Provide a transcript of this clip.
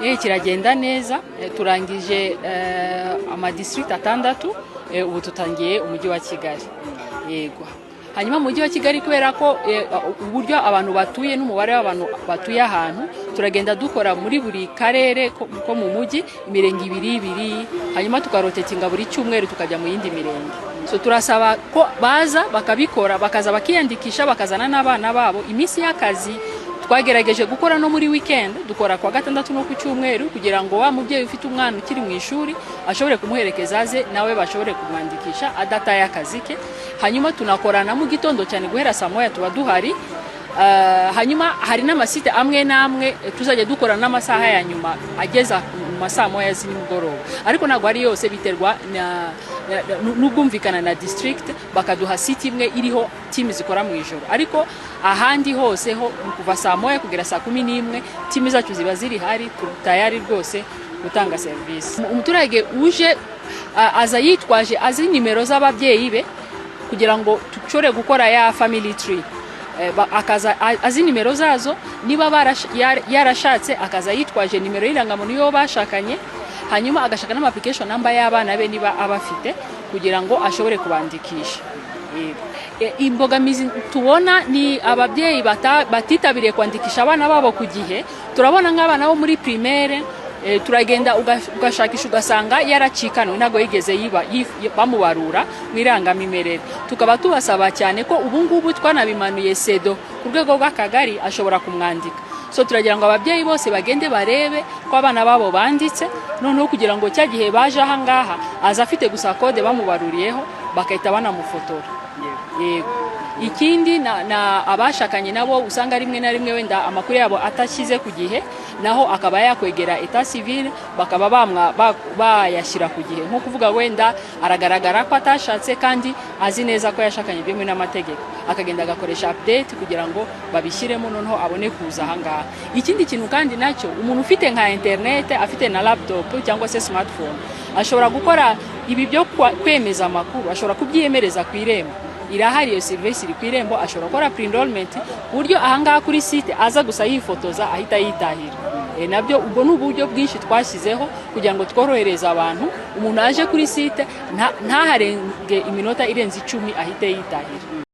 Kiragenda neza, turangije ama district 6, ubu tutangiye umujyi wa Kigali. Yego. Hanyuma mu mujyi wa Kigali kubera ko uburyo abantu batuye n'umubare w'abantu batuye ahantu, turagenda dukora muri buri karere ko mu mujyi imirenge 2, hanyuma tukarotetinga buri cyumweru tukajya mu yindi mirenge. So turasaba ko baza bakabikora, bakaza bakiyandikisha, bakazana n'abana babo. Iminsi y'akazi twagerageje gukora no muri weekend, dukora kwa gatandatu no ku cyumweru kugira ngo wa mubyeyi ufite umwana ukiri mu ishuri ashobore kumuherekeza aze nawe bashobore kumwandikisha adataye akazi ke. Hanyuma tunakorana mu gitondo cyane guhera saa moya tuba duhari. Hanyuma hari n'amasite amwe namwe tuzajya dukora n'amasaha ya nyuma ageza mu masaa moya z'imugoroba, ariko ntabwo ari yose, biterwa n'ubwumvikana na district, bakaduha site imwe iriho team zikora mu ijoro, ariko ahandi hose ho kuva saa moya kugera saa 11 team zacu ziba ziri hari tayari rwose gutanga service. Umuturage uje aza yitwaje azi nimero z'ababyeyi be kugira ngo tuchore gukora ya family tree. Akaza azi nimero zazo, niba yarashatse akaza yitwaje nimero y'irangamuntu yo bashakanye, hanyuma agashaka n'ama application number y'abana be niba abafite kugira ngo ashobore kubandikisha. Imbogamizi tubona ni ababyeyi batitabiriye kwandikisha abana babo ku gihe. Turabona nk'abana bo muri primaire turagenda ugashakisha ugasanga yaracikano ntago yigeze bamubarura mwirangamimerere. Tukaba tubasaba cyane ko ubu ngubu twanabimanuye sedo ku rwego rw'akagari ashobora kumwandika. So turagira ngo ababyeyi bose bagende barebe ko abana babo banditse, noneho kugira ngo cya gihe baje aha ngaha aza afite gusa code bamubaruriyeho bakahita banamufotora. Ikindi na abashakanye nabo usanga rimwe na rimwe wenda amakuru yabo atashyize ku gihe, naho akaba yakwegera etat civil bakaba bayashyira ku gihe, nko kuvuga wenda aragaragara ko atashatse kandi azi neza ko yashakanye bimwe n'amategeko, akagenda agakoresha update kugira ngo babishyiremo noneho abone kuza aha ngaha. Ikindi kintu kandi nacyo, umuntu ufite nka internet, afite na laptop cyangwa se smartphone, ashobora gukora ibi byo kwemeza amakuru, ashobora kubyiyemereza ku Irembo. Irahari iyo service iri ku Irembo, ashobora gukora pre-enrollment buryo ahangaha kuri site aza gusa yifotoza ahita yitahira. Nabyo ubwo n'uburyo bwinshi twashyizeho kugira ngo tworohereza abantu, umuntu aje kuri site ntaharenge iminota irenze 10 ahite yitahira.